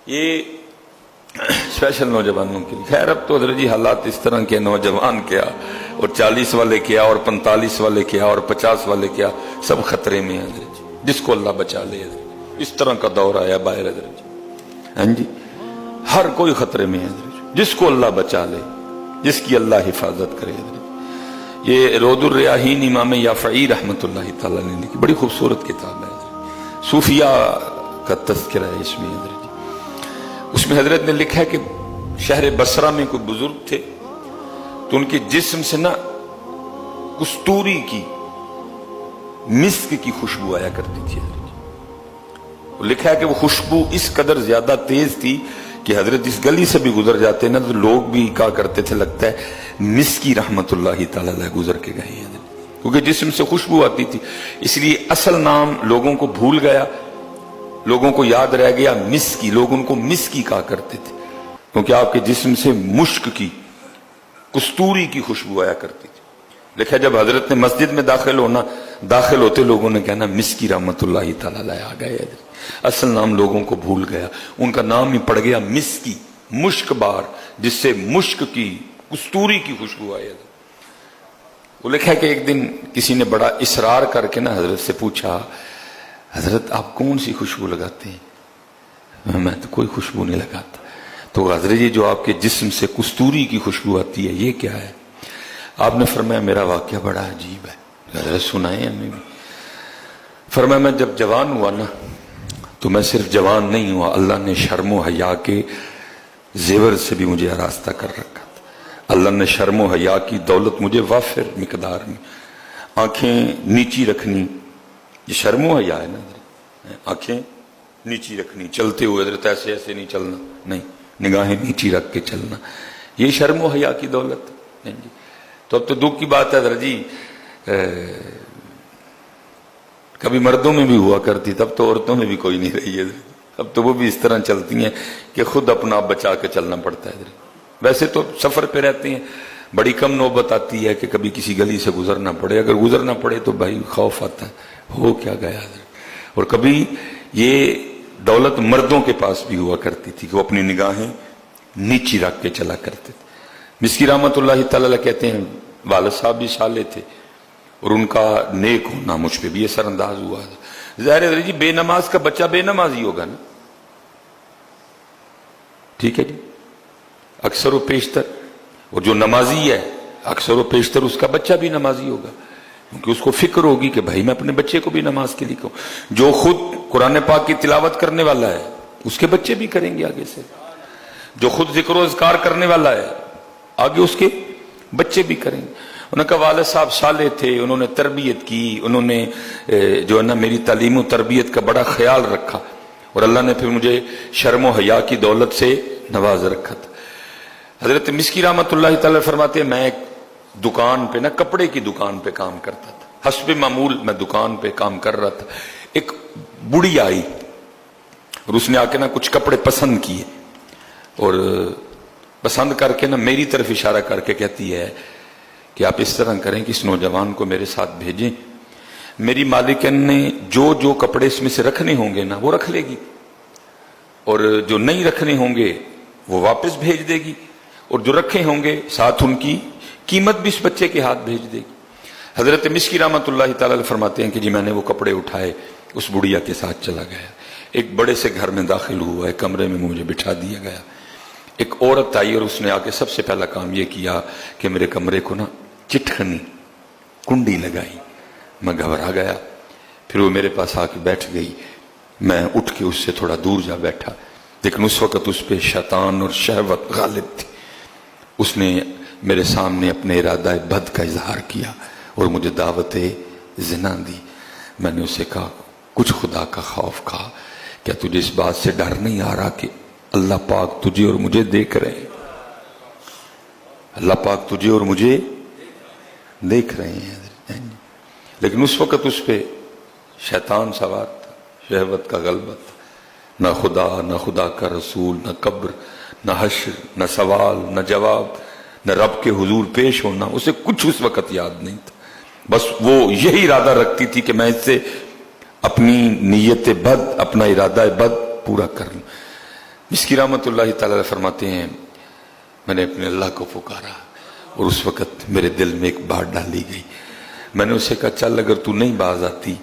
یہ اسپیشل نوجوانوں کے لیے. خیر اب تو حضرت جی حالات اس طرح کے، نوجوان کیا اور 40 والے کیا اور 45 والے کیا اور 50 والے کیا، سب خطرے میں ہیں حضرت جی، جس کو اللہ بچا لے. حضرت اس طرح کا دور آیا باہر حضرت جی. ہاں جی، ہر کوئی خطرے میں ہے حضرت جی، جس کو اللہ بچا لے، جس کی اللہ حفاظت کرے. حضرت یہ روض الریاحین امام یافعی رحمۃ اللہ تعالی نے لکھی، بڑی خوبصورت کتاب ہے حضرت، صوفیہ کا تذکرہ ہے اس میں حضرت جی. اس میں حضرت نے لکھا ہے کہ شہر بصرہ میں کوئی بزرگ تھے تو ان کے جسم سے نا کستوری کی، مسک کی خوشبو آیا کرتی تھی حضرت جی. لکھا ہے کہ وہ خوشبو اس قدر زیادہ تیز تھی کہ حضرت جس گلی سے بھی گزر جاتے نا تو لوگ بھی کہا کرتے تھے لگتا ہے مسکی رحمت اللہ تعالی علیہ گزر کے گئے ہیں، کیونکہ جسم سے خوشبو آتی تھی. اس لیے اصل نام لوگوں کو بھول گیا، لوگوں کو یاد رہ گیا مسکی. لوگ ان کو مسکی کہا کرتے تھے کیونکہ آپ کے جسم سے مشک کی، کستوری کی خوشبو آیا کرتی تھی. لکھا جب حضرت نے مسجد میں داخل ہوتے لوگوں نے کہنا مسکی رحمت اللہ تعالی علیہ آ گئے. اصل نام لوگوں کو بھول گیا، ان کا نام ہی پڑ گیا مسکی، مشک بار، جس سے مشک کی، کستوری کی خوشبو آئی. وہ لکھا کہ ایک دن کسی نے بڑا اصرار کر کے نا حضرت سے پوچھا، حضرت آپ کون سی خوشبو لگاتے ہیں؟ میں تو کوئی خوشبو نہیں لگاتا. تو حضرت یہ جو آپ کے جسم سے کستوری کی خوشبو آتی ہے یہ کیا ہے؟ آپ نے فرمایا میرا واقعہ بڑا عجیب ہے. حضرت سنائے ہمیں بھی. فرمایا میں جب جوان ہوا نا تو میں صرف جوان نہیں ہوا، اللہ نے شرم و حیا کے زیور سے بھی مجھے آراستہ کر رکھا تھا. اللہ نے شرم و حیا کی دولت مجھے وافر مقدار میں، آنکھیں نیچی رکھنی، یہ شرم و حیا ہے نا، آنکھیں نیچی رکھنی، چلتے ہوئے حضرت ایسے ایسے نہیں چلنا، نہیں، نگاہیں نیچی رکھ کے چلنا، یہ شرم و حیا کی دولت ہے جی. تو اب تو دکھ کی بات ہے حضرت جی، کبھی مردوں میں بھی ہوا کرتی، تب تو عورتوں میں بھی کوئی نہیں رہی ہے. اب تو وہ بھی اس طرح چلتی ہیں کہ خود اپنا آپ بچا کے چلنا پڑتا ہے. ویسے تو سفر پہ رہتے ہیں، بڑی کم نوبت آتی ہے کہ کبھی کسی گلی سے گزرنا پڑے. اگر گزرنا پڑے تو بھائی خوف آتا ہے، ہو کیا گیا. اور کبھی یہ دولت مردوں کے پاس بھی ہوا کرتی تھی کہ وہ اپنی نگاہیں نیچی رکھ کے چلا کرتے تھے. مسکی رحمت اللہ تعالی کہتے ہیں والد صاحب بھی صالح تھے اور ان کا نیک ہونا مجھ پہ بھی اثر انداز ہوا. ظاہر ہے جی بے نماز کا بچہ بے نماز ہی ہوگا نا، ٹھیک ہے جی، اکثر و بیشتر. اور جو نمازی ہے اکثر و بیشتر اس کا بچہ بھی نمازی ہوگا، کیونکہ اس کو فکر ہوگی کہ بھائی میں اپنے بچے کو بھی نماز کے لیے کہوں. جو خود قرآن پاک کی تلاوت کرنے والا ہے اس کے بچے بھی کریں گے آگے سے. جو خود ذکر و اذکار کرنے والا ہے آگے اس کے بچے بھی کریں گے. انہوں نے کہا والد صاحب صالح تھے، انہوں نے تربیت کی، انہوں نے جو ہے نا میری تعلیم و تربیت کا بڑا خیال رکھا، اور اللہ نے پھر مجھے شرم و حیا کی دولت سے نواز رکھا تھا. حضرت مسکی رحمت اللہ تعالی فرماتے ہیں میں ایک دکان پہ نا، کپڑے کی دکان پہ کام کرتا تھا. حسب معمول میں دکان پہ کام کر رہا تھا. ایک بڑھی آئی اور اس نے آ کے نا کچھ کپڑے پسند کیے، اور پسند کر کے نا میری طرف اشارہ کر کے کہتی ہے کہ آپ اس طرح کریں کہ اس نوجوان کو میرے ساتھ بھیجیں، میری مالکن نے جو جو کپڑے اس میں سے رکھنے ہوں گے نا وہ رکھ لے گی، اور جو نہیں رکھنے ہوں گے وہ واپس بھیج دے گی، اور جو رکھے ہوں گے ساتھ ان کی قیمت بھی اس بچے کے ہاتھ بھیج دے گی. حضرت مسکی رحمت اللہ تعالی فرماتے ہیں کہ جی میں نے وہ کپڑے اٹھائے، اس بڑھیا کے ساتھ چلا گیا. ایک بڑے سے گھر میں داخل ہوا، ایک کمرے میں مجھے بٹھا دیا گیا. ایک عورت آئی اور اس نے آ کے سب سے پہلا کام یہ کیا کہ میرے کمرے کو نا چٹکنی کنڈی لگائی. میں گھبرا گیا. پھر وہ میرے پاس آ کے بیٹھ گئی. میں اٹھ کے اس سے تھوڑا دور جا بیٹھا، لیکن اس وقت اس پہ شیطان اور شہوت غالب تھی. اس نے میرے سامنے اپنے ارادہ بد کا اظہار کیا اور مجھے دعوت زنا دی. میں نے اسے کہا کچھ خدا کا خوف کھا، کیا تجھے اس بات سے ڈر نہیں آ رہا کہ اللہ پاک تجھے اور مجھے دیکھ رہے ہیں؟ اللہ پاک تجھے اور مجھے دیکھ رہے ہیں. لیکن اس وقت اس پہ شیطان سوار تھا، شہوت کا غلبہ تھا. نہ خدا، نہ خدا کا رسول، نہ قبر، نہ حشر، نہ سوال، نہ جواب، نہ رب کے حضور پیش ہونا، اسے کچھ اس وقت یاد نہیں تھا. بس وہ یہی ارادہ رکھتی تھی کہ میں اس سے اپنی نیت بد، اپنا ارادہ بد پورا کر لوں. مسکی رحمت اللہ تعالی فرماتے ہیں میں نے اپنے اللہ کو پکارا اور اس وقت میرے دل میں ایک بات ڈالی گئی. میں نے اسے کہا چل اگر تو نہیں باز آتی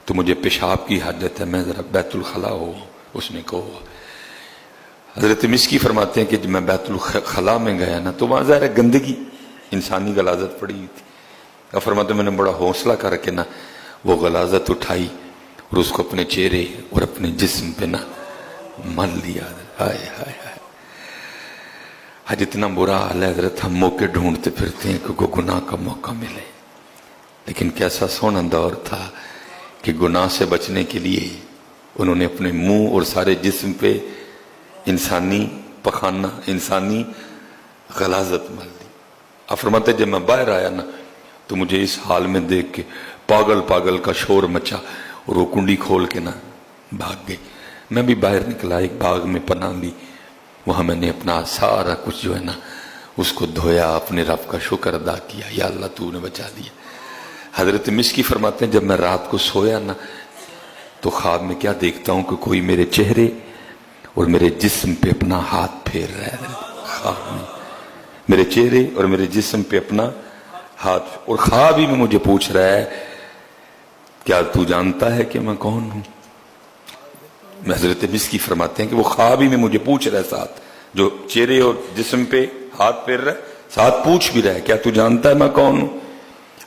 تو مجھے پیشاب کی حاجت ہے، میں ذرا بیت الخلا ہو. اس نے کہا. حضرت مسکی فرماتے ہیں کہ جب میں بیت الخلا میں گیا نا تو وہاں ظاہر گندگی انسانی غلاظت پڑی ہوئی تھی. اب فرماتے ہیں میں نے بڑا حوصلہ کر کے نا وہ غلاظت اٹھائی اور اس کو اپنے چہرے اور اپنے جسم پہ نا مل لیا. ہائے ہائے ہائے، آج اتنا برا حال ہے حضرت، ہم موقع ڈھونڈتے پھرتے ہیں کہ کوئی گناہ کا موقع ملے. لیکن کیسا سونا دور تھا کہ گناہ سے بچنے کے لیے انہوں نے اپنے منہ اور سارے جسم پہ انسانی پخانہ، انسانی غلاظت مل دی. اب فرماتے ہیں جب میں باہر آیا نا تو مجھے اس حال میں دیکھ کے پاگل پاگل کا شور مچا اور وہ کنڈی کھول کے نا بھاگ گئی. میں بھی باہر نکلا، ایک باغ میں پناہ لی. وہاں میں نے اپنا سارا کچھ جو ہے نا اس کو دھویا، اپنے رب کا شکر ادا کیا، یا اللہ تو نے بچا دیا. حضرت مسکی فرماتے ہیں جب میں رات کو سویا نا تو خواب میں کیا دیکھتا ہوں کہ کوئی میرے چہرے اور میرے جسم پہ اپنا ہاتھ پھیر رہا ہے. خواب میں میرے چہرے اور میرے جسم پہ اپنا ہاتھ، اور خواب ہی میں مجھے پوچھ رہا ہے کیا تو جانتا ہے کہ میں کون ہوں. حضرت مسکی فرماتے ہیں کہ وہ خواب ہی میں مجھے پوچھ رہا ہے، ساتھ جو چہرے اور جسم پہ ہاتھ پھیر رہا ہے ساتھ پوچھ بھی رہا ہے کیا تو جانتا ہے میں کون ہوں.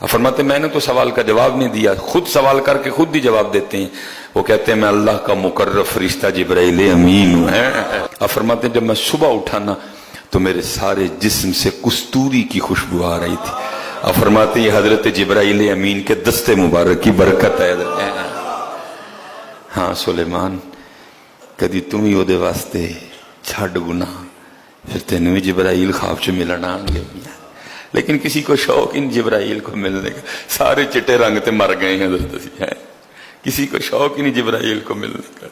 اب فرماتے ہیں میں نے تو سوال کا جواب نہیں دیا، خود سوال کر کے خود ہی جواب دیتے ہیں. وہ کہتے ہیں میں اللہ کا مقرب فرشتہ جبرائیل امین ہوں. اب فرماتے ہیں جب میں صبح اٹھا نا تو میرے سارے جسم سے کستوری کی خوشبو آ رہی تھی. اب فرماتے ہیں یہ حضرت جبرائیل امین کے دستے مبارک کی برکت ہے. ہاں سلیمان کدی تم ہی وہ واسطے چھڈ گناہ پھر تینوں بھی جبرائیل خواب چ ملنا آن گے. لیکن کسی کو شوق ان جبرائیل کو ملنے کا، سارے چٹے رنگ تے مر گئے ہیں حضرت. کسی کو شوق ہی نہیں جبرائیل کو ملنے کا.